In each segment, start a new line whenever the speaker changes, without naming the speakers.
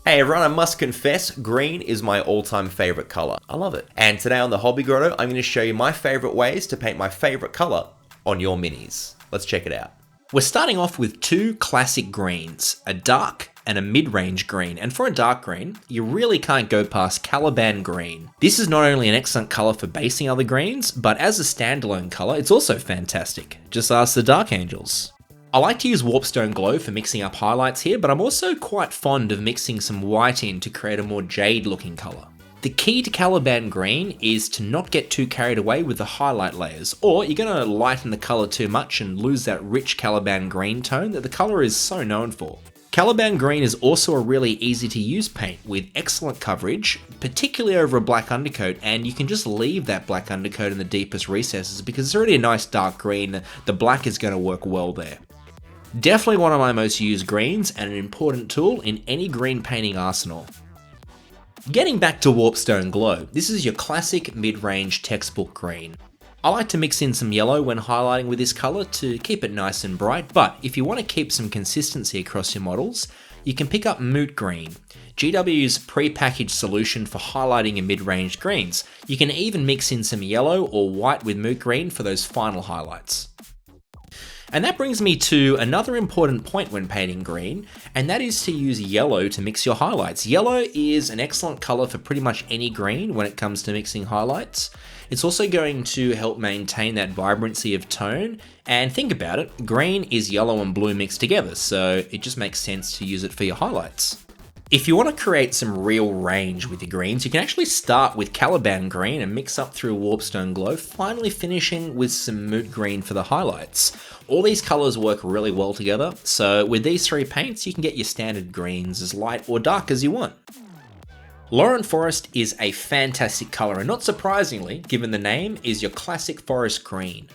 Hey everyone, I must confess, green is my all-time favorite color. I love it. And today on the Hobby Grotto, I'm going to show you my favorite ways to paint my favorite color on your minis. Let's check it out.
We're starting off with two classic greens, a dark and a mid-range green. And for a dark green, you really can't go past Caliban green. This is not only an excellent color for basing other greens, but as a standalone color, it's also fantastic. Just ask the Dark Angels. I like to use Warpstone Glow for mixing up highlights here, but I'm also quite fond of mixing some white in to create a more jade looking colour. The key to Caliban Green is to not get too carried away with the highlight layers, or you're going to lighten the colour too much and lose that rich Caliban Green tone that the colour is so known for. Caliban Green is also a really easy to use paint with excellent coverage, particularly over a black undercoat, and you can just leave that black undercoat in the deepest recesses because it's already a nice dark green. The black is going to work well there. Definitely one of my most used greens and an important tool in any green painting arsenal. Getting back to Warpstone Glow, this is your classic mid-range textbook green. I like to mix in some yellow when highlighting with this colour to keep it nice and bright, but if you want to keep some consistency across your models, you can pick up Moot Green, GW's pre-packaged solution for highlighting your mid-range greens. You can even mix in some yellow or white with Moot Green for those final highlights. And that brings me to another important point when painting green, and that is to use yellow to mix your highlights. Yellow is an excellent colour for pretty much any green when it comes to mixing highlights. It's also going to help maintain that vibrancy of tone, and think about it, green is yellow and blue mixed together, so it just makes sense to use it for your highlights. If you want to create some real range with your greens, you can actually start with Caliban Green and mix up through Warpstone Glow, finally finishing with some Moot Green for the highlights. All these colours work really well together, so with these three paints you can get your standard greens as light or dark as you want. Lauren Forest is a fantastic colour, and not surprisingly, given the name, is your classic forest green.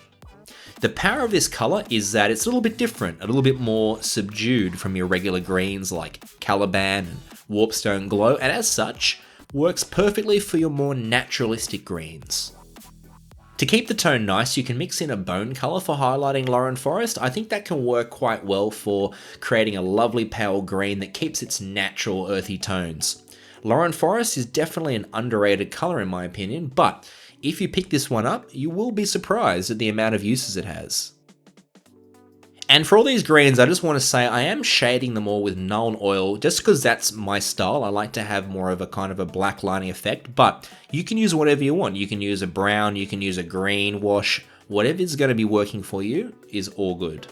The power of this colour is that it's a little bit different, a little bit more subdued from your regular greens like Caliban and Warpstone Glow, and as such, works perfectly for your more naturalistic greens. To keep the tone nice, you can mix in a bone colour for highlighting Lauren Forest. I think that can work quite well for creating a lovely pale green that keeps its natural earthy tones. Lauren Forest is definitely an underrated colour in my opinion, but if you pick this one up, you will be surprised at the amount of uses it has. And for all these greens, I just want to say I am shading them all with Nuln Oil just because that's my style. I like to have more of a kind of a black lining effect, but you can use whatever you want. You can use a brown, you can use a green wash, whatever is going to be working for you is all good.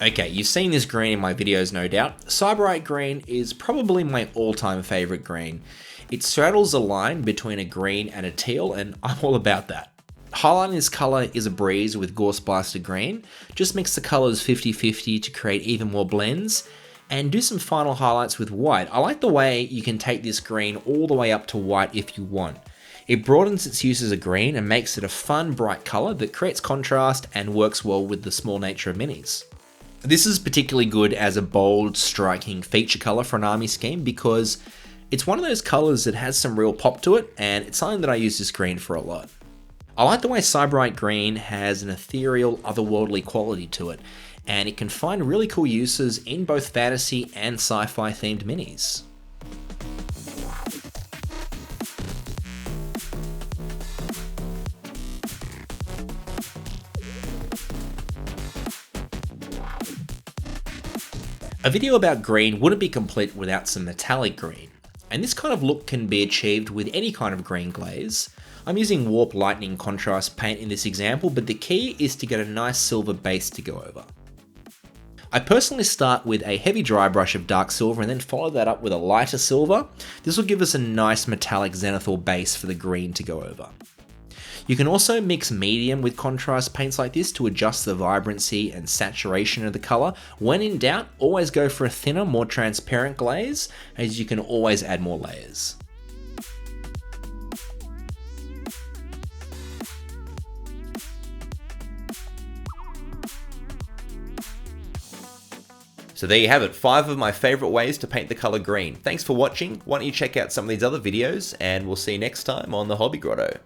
Okay, you've seen this green in my videos no doubt. Cyberite green is probably my all-time favourite green. It straddles a line between a green and a teal, and I'm all about that. Highlighting this colour is a breeze with Gorse Blaster green. Just mix the colours 50-50 to create even more blends, and do some final highlights with white. I like the way you can take this green all the way up to white if you want. It broadens its use as a green and makes it a fun, bright colour that creates contrast and works well with the small nature of minis. This is particularly good as a bold, striking feature colour for an army scheme because it's one of those colours that has some real pop to it, and it's something that I use this green for a lot. I like the way Cyberite green has an ethereal, otherworldly quality to it, and it can find really cool uses in both fantasy and sci-fi themed minis. A video about green wouldn't be complete without some metallic green, and this kind of look can be achieved with any kind of green glaze. I'm using Warp Lightning contrast paint in this example, but the key is to get a nice silver base to go over. I personally start with a heavy dry brush of dark silver and then follow that up with a lighter silver. This will give us a nice metallic zenithal base for the green to go over. You can also mix medium with contrast paints like this to adjust the vibrancy and saturation of the colour. When in doubt, always go for a thinner, more transparent glaze, as you can always add more layers.
So there you have it, 5 of my favourite ways to paint the colour green. Thanks for watching. Why don't you check out some of these other videos, and we'll see you next time on the Hobby Grotto.